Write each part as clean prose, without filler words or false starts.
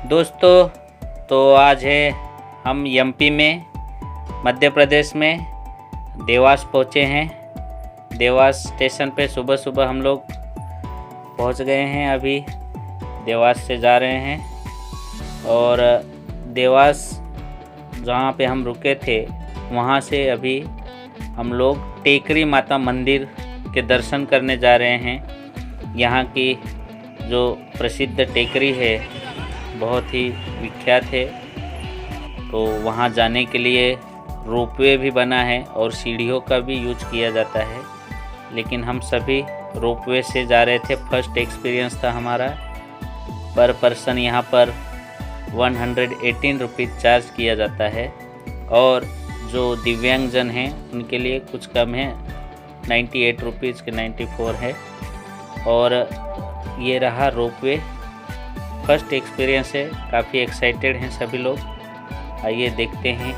दोस्तों, तो आज है हम एमपी में, मध्य प्रदेश में देवास पहुँचे हैं। देवास स्टेशन पे सुबह सुबह हम लोग पहुँच गए हैं। अभी देवास से जा रहे हैं और देवास जहाँ पे हम रुके थे वहाँ से अभी हम लोग टेकरी माता मंदिर के दर्शन करने जा रहे हैं। यहाँ की जो प्रसिद्ध टेकरी है बहुत ही विख्यात है, तो वहाँ जाने के लिए रोपवे भी बना है और सीढ़ियों का भी यूज किया जाता है, लेकिन हम सभी रोपवे से जा रहे थे। फर्स्ट एक्सपीरियंस था हमारा। पर पर्सन यहाँ पर 118 रुपीज़ चार्ज किया जाता है और जो दिव्यांगजन हैं उनके लिए कुछ कम है, 98 रुपीज़ के 94 है। और ये रहा रोपवे। फर्स्ट एक्सपीरियंस है, काफ़ी एक्साइटेड हैं सभी लोग। आइए देखते हैं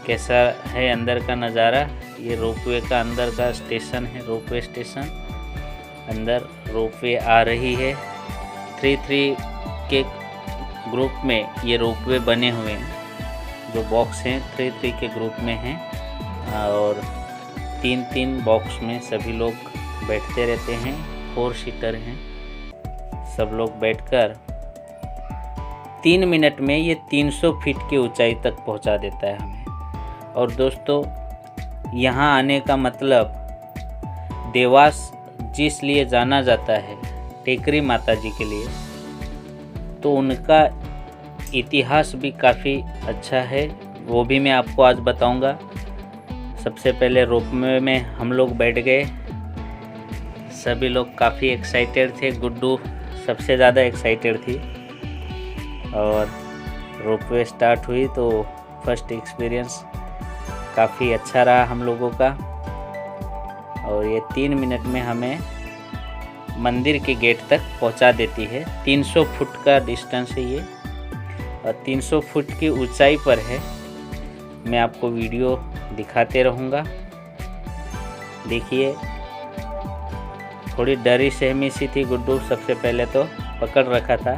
कैसा है अंदर का नज़ारा। ये रोपवे का अंदर का स्टेशन है, रोपवे स्टेशन। अंदर रोपवे आ रही है। 3-3 के ग्रुप में ये रोपवे बने हुए हैं। जो बॉक्स हैं 3-3 के ग्रुप में हैं और 3-3 बॉक्स में सभी लोग बैठते रहते हैं। 4 सीटर हैं। सब लोग बैठकर 3 मिनट में ये 300 फीट की ऊंचाई तक पहुंचा देता है हमें। और दोस्तों, यहाँ आने का मतलब, देवास जिस लिए जाना जाता है टेकरी माता जी के लिए, तो उनका इतिहास भी काफ़ी अच्छा है, वो भी मैं आपको आज बताऊंगा। सबसे पहले रोपवे में हम लोग बैठ गए। सभी लोग काफ़ी एक्साइटेड थे। गुड्डू सबसे ज़्यादा एक्साइटेड थी। और रोपवे स्टार्ट हुई तो फर्स्ट एक्सपीरियंस काफ़ी अच्छा रहा हम लोगों का। और ये 3 मिनट में हमें मंदिर के गेट तक पहुंचा देती है। 300 फुट का डिस्टेंस है ये और 300 फुट की ऊंचाई पर है। मैं आपको वीडियो दिखाते रहूँगा। देखिए, थोड़ी डरी सहमी सी थी गुड्डू। सबसे पहले तो पकड़ रखा था,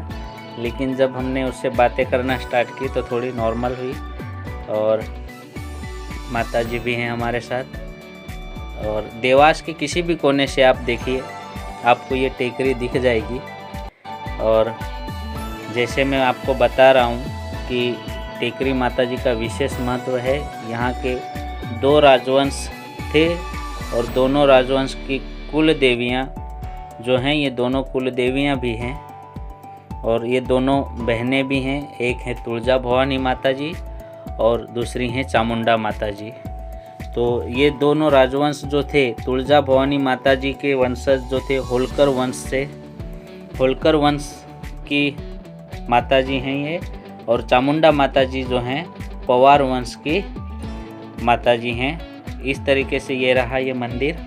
लेकिन जब हमने उससे बातें करना स्टार्ट की तो थोड़ी नॉर्मल हुई। और माता जी भी हैं हमारे साथ। और देवास के किसी भी कोने से आप देखिए, आपको ये टेकरी दिख जाएगी। और जैसे मैं आपको बता रहा हूँ कि टेकरी माता जी का विशेष महत्व है। यहाँ के 2 राजवंश थे और दोनों राजवंश की कुल देवियाँ जो हैं, ये दोनों कुल देवियाँ भी हैं और ये दोनों बहनें भी हैं। एक है तुलजा भवानी माता जी और दूसरी हैं चामुंडा माता जी। तो ये दोनों राजवंश जो थे, तुलजा भवानी माता जी के वंशज जो थे होलकर वंश से, होलकर वंश की माता जी हैं ये। और चामुंडा माता जी जो हैं पवार वंश की माता जी हैं। इस तरीके से ये रहा ये मंदिर।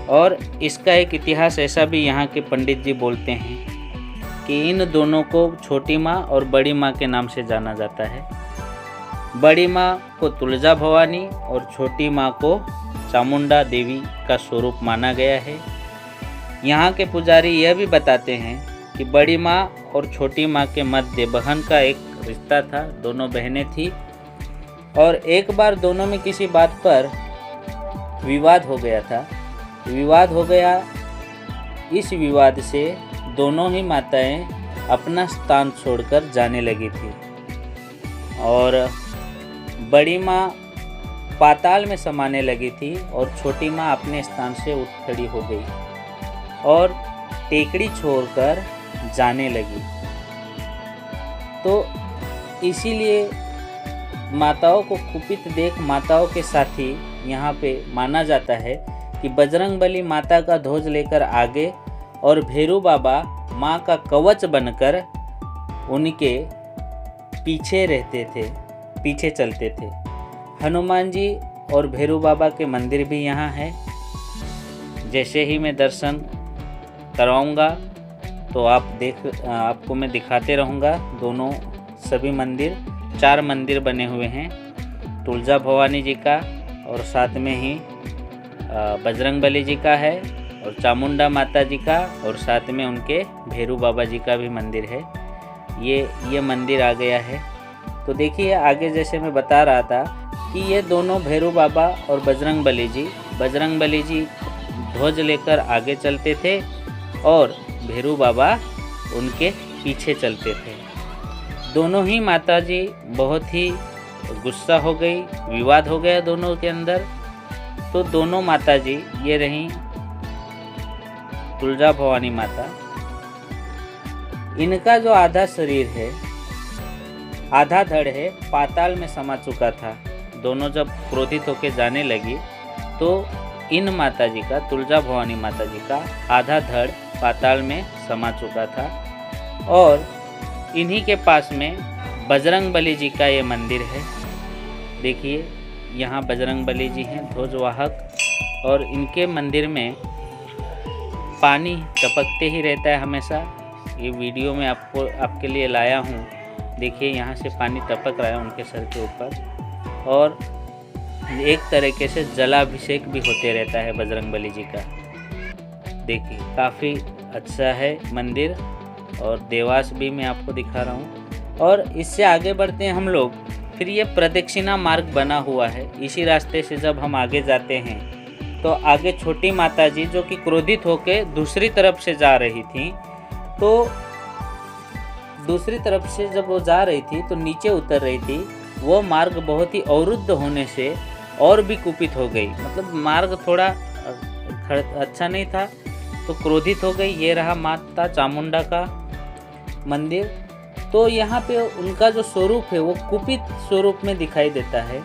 और इसका एक इतिहास ऐसा भी यहाँ के पंडित जी बोलते हैं कि इन दोनों को छोटी माँ और बड़ी माँ के नाम से जाना जाता है। बड़ी माँ को तुलजा भवानी और छोटी माँ को चामुंडा देवी का स्वरूप माना गया है। यहाँ के पुजारी यह भी बताते हैं कि बड़ी माँ और छोटी माँ के मध्य बहन का एक रिश्ता था। दोनों बहनें थी और एक बार दोनों में किसी बात पर विवाद हो गया था। विवाद हो गया। इस विवाद से दोनों ही माताएं अपना स्थान छोड़कर जाने लगी थी और बड़ी माँ पाताल में समाने लगी थी और छोटी माँ अपने स्थान से उठ खड़ी हो गई और टेकड़ी छोड़कर जाने लगी। तो इसीलिए माताओं को कुपित देख माताओं के साथी यहाँ पे माना जाता है कि बजरंगबली माता का ध्वज लेकर आगे और भैरू बाबा माँ का कवच बनकर उनके पीछे रहते थे, पीछे चलते थे। हनुमान जी और भैरू बाबा के मंदिर भी यहाँ है। जैसे ही मैं दर्शन करवाऊँगा तो आपको मैं दिखाते रहूँगा। दोनों सभी मंदिर, 4 मंदिर बने हुए हैं। तुलजा भवानी जी का और साथ में ही बजरंगबली जी का है और चामुंडा माता जी का और साथ में उनके भैरू बाबा जी का भी मंदिर है। ये मंदिर आ गया है। तो देखिए आगे जैसे मैं बता रहा था कि ये दोनों भैरू बाबा और बजरंगबली जी ध्वज लेकर आगे चलते थे और भैरू बाबा उनके पीछे चलते थे। दोनों ही माता जी बहुत ही गुस्सा हो गई, विवाद हो गया दोनों के अंदर। तो दोनों माता जी ये रही तुलजा भवानी माता। इनका जो आधा शरीर है, आधा धड़ है, पाताल में समा चुका था। दोनों जब क्रोधित होकर जाने लगी तो इन माता जी का, तुलजा भवानी माता जी का आधा धड़ पाताल में समा चुका था। और इन्हीं के पास में बजरंगबली जी का ये मंदिर है। देखिए यहाँ बजरंगबली जी हैं ध्वजवाहक, और इनके मंदिर में पानी टपकते ही रहता है हमेशा। ये वीडियो में आपके लिए लाया हूँ। देखिए यहाँ से पानी टपक रहा है उनके सर के ऊपर, और एक तरीके से जलाभिषेक भी होते रहता है बजरंगबली जी का। देखिए काफ़ी अच्छा है मंदिर, और देवास भी मैं आपको दिखा रहा हूँ। और इससे आगे बढ़ते हैं हम लोग। फिर ये प्रदक्षिणा मार्ग बना हुआ है। इसी रास्ते से जब हम आगे जाते हैं तो आगे छोटी माता जी जो कि क्रोधित होकर दूसरी तरफ से जा रही थी, तो दूसरी तरफ से जब वो जा रही थी तो नीचे उतर रही थी। वो मार्ग बहुत ही अवरुद्ध होने से और भी कुपित हो गई, मतलब मार्ग थोड़ा अच्छा नहीं था, तो क्रोधित हो गई। ये रहा माता चामुंडा का मंदिर। तो यहाँ पे उनका जो स्वरूप है वो कुपित स्वरूप में दिखाई देता है,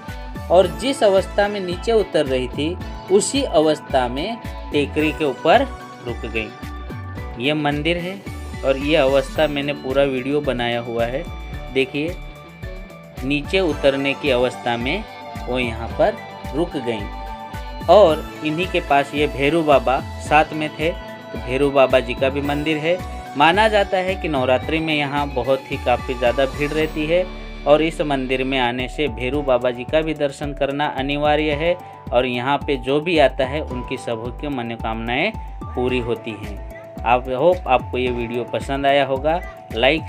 और जिस अवस्था में नीचे उतर रही थी उसी अवस्था में टेकरी के ऊपर रुक गई। ये मंदिर है और ये अवस्था मैंने पूरा वीडियो बनाया हुआ है। देखिए नीचे उतरने की अवस्था में वो यहाँ पर रुक गई। और इन्हीं के पास ये भैरू बाबा साथ में थे। तो भैरू बाबा जी का भी मंदिर है। माना जाता है कि नवरात्रि में यहाँ बहुत ही काफ़ी ज़्यादा भीड़ रहती है, और इस मंदिर में आने से भैरू बाबा जी का भी दर्शन करना अनिवार्य है। और यहाँ पे जो भी आता है उनकी सबों की मनोकामनाएं पूरी होती हैं। आप होप आपको ये वीडियो पसंद आया होगा। लाइक